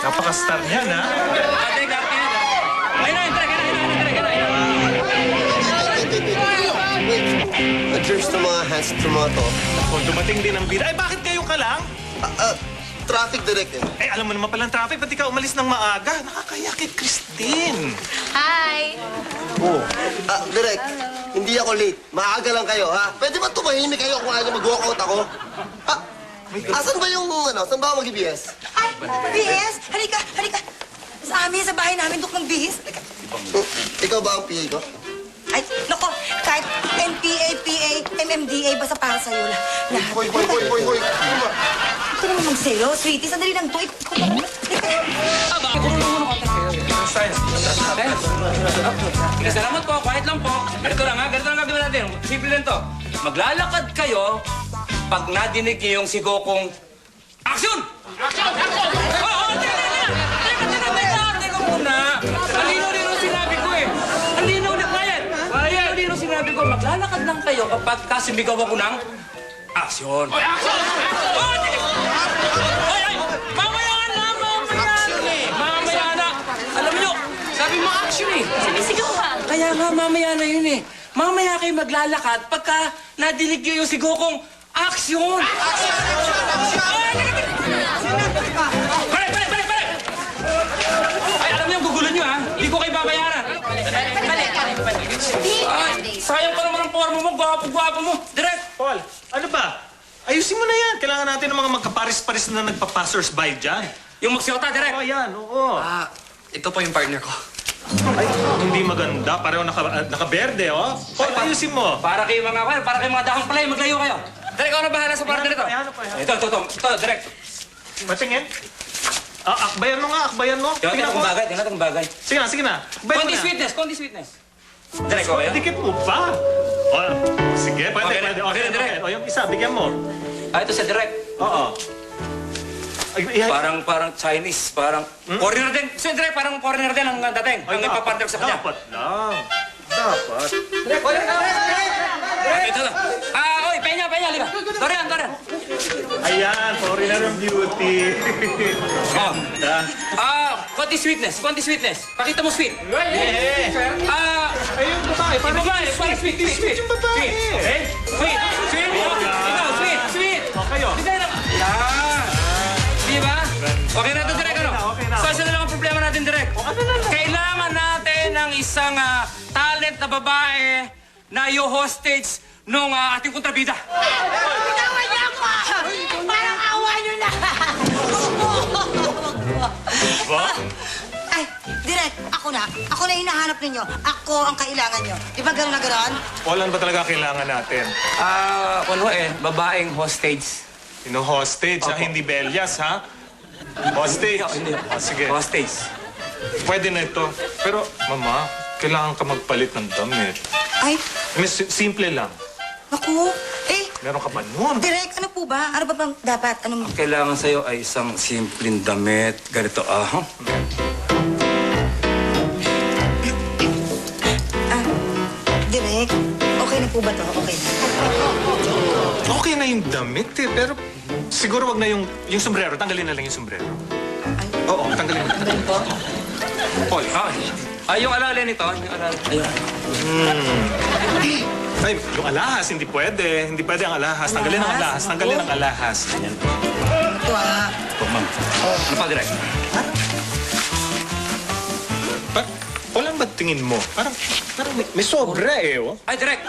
Napaka-star niyan, ha? Adjust ng mga hands to mga to. O, dumating din ang bida. Ay, bakit kayo ka lang? Traffic direct eh. Eh, alam mo naman palang traffic. Pati ka umalis ng maaga. Nakakaya kay Christine. Hi! Oo. Direct, hindi ako late. Maaga lang kayo, ha? Pwede ba tumahimik kayo kung ayaw mag-walkout ako? Asan ba yung, saan ba ako mag-BS? Ay, bihis! Halika, halika! Sa amin, sa bahay namin, duk ng bihis. Halika. Ikaw ba ang PA ko? Ay, nako, kahit NPA, PA, MMDA, basta para sa'yo lahat. Hoy! Ano ba? Ito naman mag-sa'yo, sweetie, sandali lang to. Ikaw na. Halika. Salamat po, quiet lang po. Ganito lang ha, ganito lang gagawin natin. Simple lang to. Maglalakad kayo pag nadinig niyo yung sigaw kong action! Action! Action! Oo, teka muna. Ang lino-lino sinabi ko eh. Ang lino-lino, quiet! Lino sinabi ko, maglalakad lang kayo kapag kasumigaw ako ng action. Oy, action! Oy! Mamaya na! Mamaya na! Alam niyo, sabi mo action eh. Sumisigaw ka. Kaya nga, mamaya na yun eh. Mamaya kayo maglalakad pagka nadinig niyo yung sigaw kong action! Action! Pare! Ay, alam niyo, gugulo niyo ha. Hindi ko kayo babayaran. Ay, sayang pa naman ang forma mo. Gwapo mo. Direct! Paul, ano ba? Ayusin mo na yan. Kailangan natin ng mga magkaparis-paris na nagpa-passers-by dyan. Yung magsiyota, direct! Oo, yan. Oo. Ito po yung partner ko. Ay, hindi maganda. Pareho naka-berde, oh. Paul, ayusin mo. Para kayo mga dahong palay, maglayo kayo. Direct, ako na bahala sa partner nito. Ano pa? Ito, direct. Patingin. Akbayan mo nga, akbayan mo. Tingnan natin kung bagay. Sige na. Akbayan mo na. Konti sweetness. Direct, okay? Dikit mo pa. Oh, sige, pwede. Okay, direct. O, yung isa, bigyan mo. Ito sa direct. Oo. Parang Chinese, parang foreigner din. So, direct, parang foreigner din ang dating. Ang ipapartner sa kanya. Dapat lang. Dapat. Ito lang. Oy, Peña, halika. Dorian. Ayan, foreigner ng beauty. Konti sweetness. Pakita mo sweet. Ayun, babae. Parang sweet. Yung babae. Sweet. Ikaw, sweet. O, kayo. Yan. Di ba? Okay na ito, direct, ano? Okay na. So, isa na lang ang problema natin, direct. Kailangan natin ng isang talent na babae na yung hostage nung ating kontrabida. Bitawan niyo ako! Parang awa niyo na! Ba? Ay, direct, ako na. Ako na hinahanap ninyo. Ako ang kailangan nyo. Di ba gano'n na gano'n? Walan ba talaga kailangan natin? Babaeng hostage. Hostage, ha? Hindi Belyas, ha? Hostage. Hindi. Sige. Hostage. Pwede na ito. Pero, mama, kailangan ka magpalit ng damit. Ay, Simple lang. naku. Meron ka pa nun. Direct, ano po ba? Ano ba bang dapat? Anong... Kailangan sa'yo ay isang simpleng damit. Ganito, Direct, okay na po ba to? Okay na. Okay na yung damit, eh. Pero siguro wag na yung sombrero. Tanggalin na lang yung sombrero. Ay. Oo, tanggalin mo. Tanggalin po? Paul, yung alalay nito. Ayun. Ay, yung alahas, hindi pwede. Hindi pwede ang alahas. Tanggalin ang alahas. Tanggalin ang alahas. Ganyan. Ito ah. Ma'am. Ano pa, direct? Walang ba tingin mo? Parang may sobra eh, oh. Ay, direct!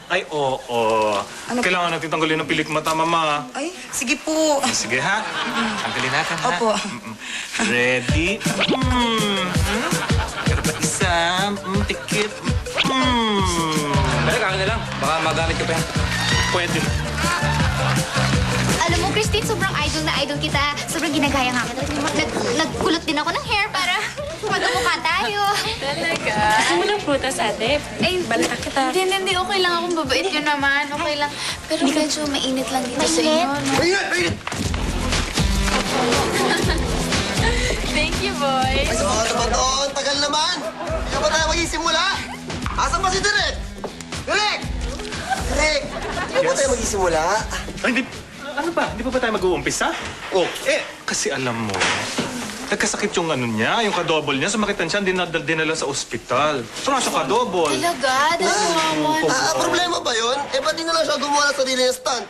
Ay, oo. Ano? Kailangan natin tanggalin ang pilik mata, mama. Ay, sige po. Sige, ha? Tanggalin natin, ha? Opo. Ready? Pero pa isa. Tikit. Direct, akin na lang. Baka magamit ka pa yan. Pwede na. Alam mo, Christine, sobrang idol kita. Sobrang ginagaya nga kita. Nagkulot din ako ng hair para magkamukha tayo. Talaga? Gusto mo ng prutas, ate? Balita kita. Hindi. Okay lang akong babait yun naman. Okay lang. Pero medyo mainit lang dito sa inyo, no? Mainit! Thank you, boys. Ay, sa mga naman tagal naman! Hindi ba tayo magsisimula? Asan ba si Direk? Direk! Hindi ba tayo magsisimula? Ay, hindi. Ano ba? Hindi pa ba tayo mag-uumpisa? Oh, kasi alam mo, nagkasakit yung ano niya, yung kadobol niya. Sumakitan siya, dinala sa ospital. So nga siya kadobol. Talaga? Dalawa. Problema ba yun? Eh, ba't di na lang siya gumawa ng sarili niya stunt?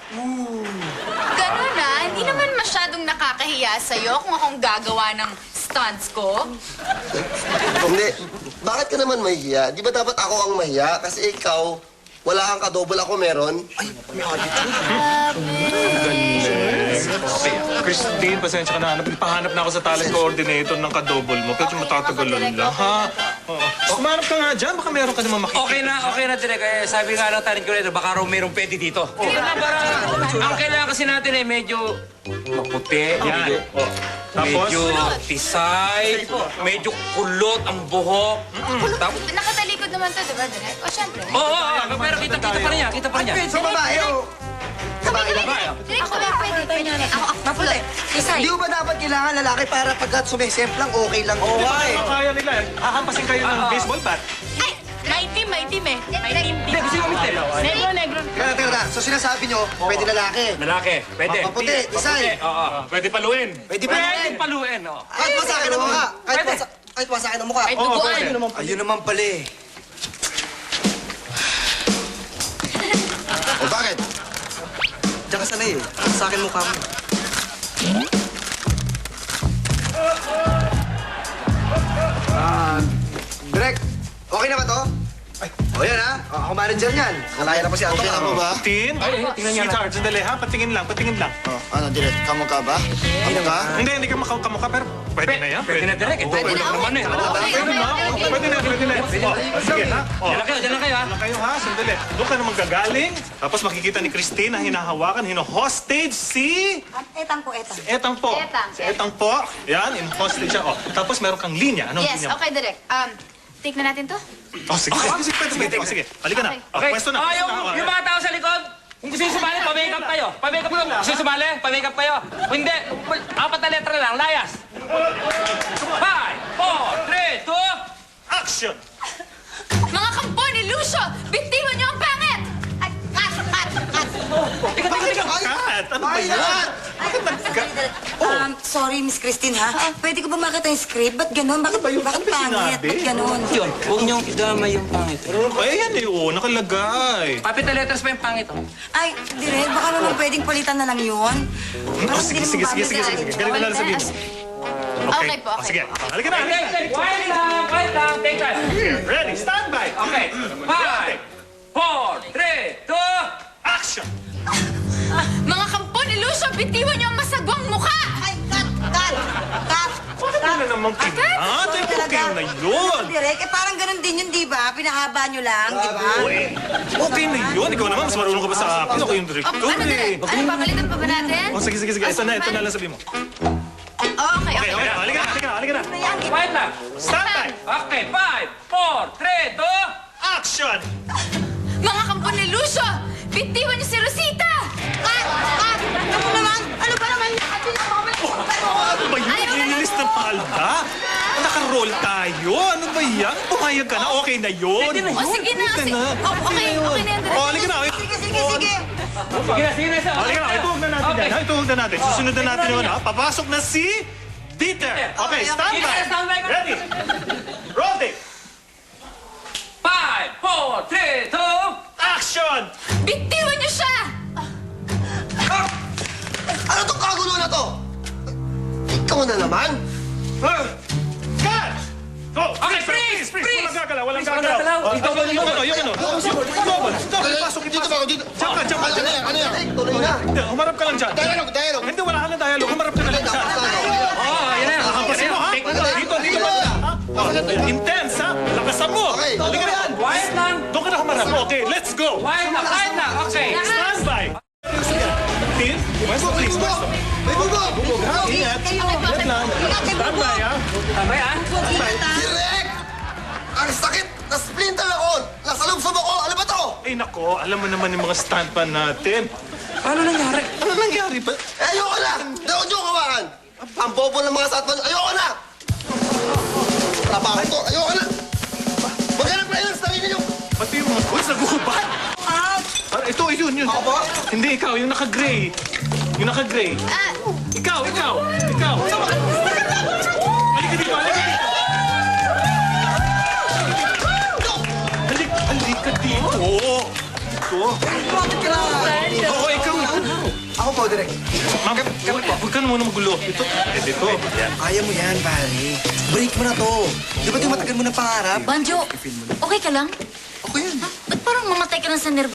Ganun na, hindi naman masyadong nakakahiya sa'yo kung akong gagawa ng stunts ko. Hindi. Bakit ka naman mahiya? Di ba dapat ako ang mahiya? Kasi ikaw, wala kang kadobol, ako meron. Okay, Christine, pasensya ka na. Pahanap na ako sa talent coordinator ng kadobol mo. Pero matatagalan lang, ha? Oo. Kumanap ka nga dyan. Baka meron ka naman makikita. Okay na, Direk. Eh, sabi nga ng talent coordinator, baka raw mayroong pwede dito. Sige na, para... Ang kailangan kasi natin eh, medyo maputi. Yan. Tapos? Medyo tisay, medyo kulot ang buhok. Tapos... Nakatalikod naman to, di ba, Direk? O, syempre. Oo, pero kita pa rin yan, So, babae, oh. Babae lang. Direk, ako lang pwede. Ako. Maputi. Isay. Hindi mo ba dapat kailangan lalaki para pagka sumisemplang okay lang? Oo, Kaya nila. Hahampasin kayo ng baseball bat. Ay! May team eh. May team. Hindi, gusto nyo umitin. Negro. Teka. So sinasabi nyo, pwede lalaki. Lalaki, pwede. Maputi, isay. Oo. Pwede paluin. Pwede ba Pwede naman? paluin, oo. Kahit masakin ang mukha. Kahit masakin ang mukha. Kahit duguan. Ayun naman pala eh. O, bakit? Diyan ka sanay eh. Sa akin mukha mo. Direk, okay na ba to? O yan ha, ako manager niyan. Kalaya na po si Anton. Okay na mo ba? Tin? Sweetheart, sandali ha. Patingin lang. Ano, direct? Kamukha ba? Kamukha? Hindi ka kamukha, pero pwede na yan. Pwede na, Direk. Ito, Pwede na, naman eh. Pwede na. Pwede na. Sige ha. Diyan lang kayo, ha? Lang kayo ha, sandali. Doon ka naman gagaling. Tapos makikita ni Christine na hinahawakan, hino-hostage si... Etang po, etang. Etang po. Etang. Si Etang po. Yan, in-hostage siya. Oh. Tapos meron kang linya. Anong Yes, linya? okay, Direk. Take na natin to? Oh, sige. Sige. Halika na. Okay. Pwesto na. Yung mga tao sa likod, kung gusto nyo sumali, pa-makeup kayo. Pa-makeup kayo. Gusto nyo sumali, pa-makeup kayo. Kung hindi, 4 na letra lang, layas. 5, 4, 3, 2... Action! Mga kampo ni Lucio! Bitiwan niyo ang pangit! Ay, cut! Bakit ka kat? Ano ba yan? Sorry, Miss Christine, ha? Pwede ko ba makita yung script? Ba't ganun? Bakit ba yun? bakit Ano ba pangit? sinabi? Ba't ganun? Yun, huwag niyong idamay yung pangit. Ay, yan eh. Oh, nakalagay. Capital letters pa yung pangit. Ay, Direk, baka naman pwedeng palitan na lang yun. Oh, sige. Galing na lang sabihin mo. Okay po, okay. Sige. Halika na. Quiet lang. Take time. Ready, stand by. Okay. 5, 4, 3, 2... Action! Mga kampo ni Lucio! Bitiwan niyo ang masagwang mukha! Ay, cut! Bakit na naman kinat? Ay, okay na yun. Direk, parang ganun din yun, di ba? Pinahaba nyo lang, di ba? Okay na yun. Ikaw naman, mas marunong ka ba sa akin? Ako yung director Ano, Direk? eh. Ano, papalitan pa ba natin? Oh, sige. Ito na lang sabihin mo. Okay. Okay. Halika na. Quiet lang. Stand by. Okay, 5, 4, 3, 2... Action! Mga kampo ni Lucio! Bitiwan niyo si Rosita! Cut! Ano naman? Ano ba naman? Ano ba yun? Nililis ng palda? Naka-roll tayo. Ano ba yan? Pumayag ka na. Okay na yun. O, sige na. Okay na. Okay na yan, Direk. Oh, halika na. Sige. Sige na. Halika na. Ituhog na natin yan. Ituhog na natin. Susunod na natin yun. Papasok na si Dieter. Okay, stand by. Stand by. Ready? Roll tape. 5, 4, 3, 2... Action! Bitiwan niyo siya! Ano tong kagulo na to? Ikaw na naman? Cut! Go! Okay, freeze! Walang gagalaw. Walang gagalaw. Yung ano. Double. Pasok. Dito ba ako? Dito. Jump ka. Ano yan? Tuloy na. Hindi, humarap ka lang dyan. Dialogue. Hindi, wala ka ng dialogue. Humarap ka na lang dyan. Yan na. Nakapasin mo, ha? Dito ba? Intense, ha? Lakasan mo. Okay. Halika na. Quiet lang. Doon ka na humarap. Okay, let's go. Quiet lang. Okay. Stand by. Tin, pwesto, please. Pwesto. May bubo! Ha? Ingat. Yan lang. Stand by, ha? Tama yan? Direk! Ang sakit! Na-splinter ako! Nasalubsob ako! Ano ba to? Ay, nako. Alam mo naman yung mga stuntman natin. Paano nangyari? Ano nangyari ba? Ayoko na! Daw nyo kawakan! Ang bobo ng mga satman! Ayoko na! Trabaho to! Ayoko na! Maghanap na yun sa sarili nyo! Pati yung mga boys naguhubad. Ito, yun. Ako ba? Hindi, ikaw. Yung naka-gray. Ikaw. po, Direk. Huwag ka na muna magulo. Ito. Yan. Kaya mo yan, pare. Break mo na to. Di ba ito yung matagal mo na pangarap? Banjo, okay ka lang? Ako yan. Ba't parang mamatay ka na sa nervyo?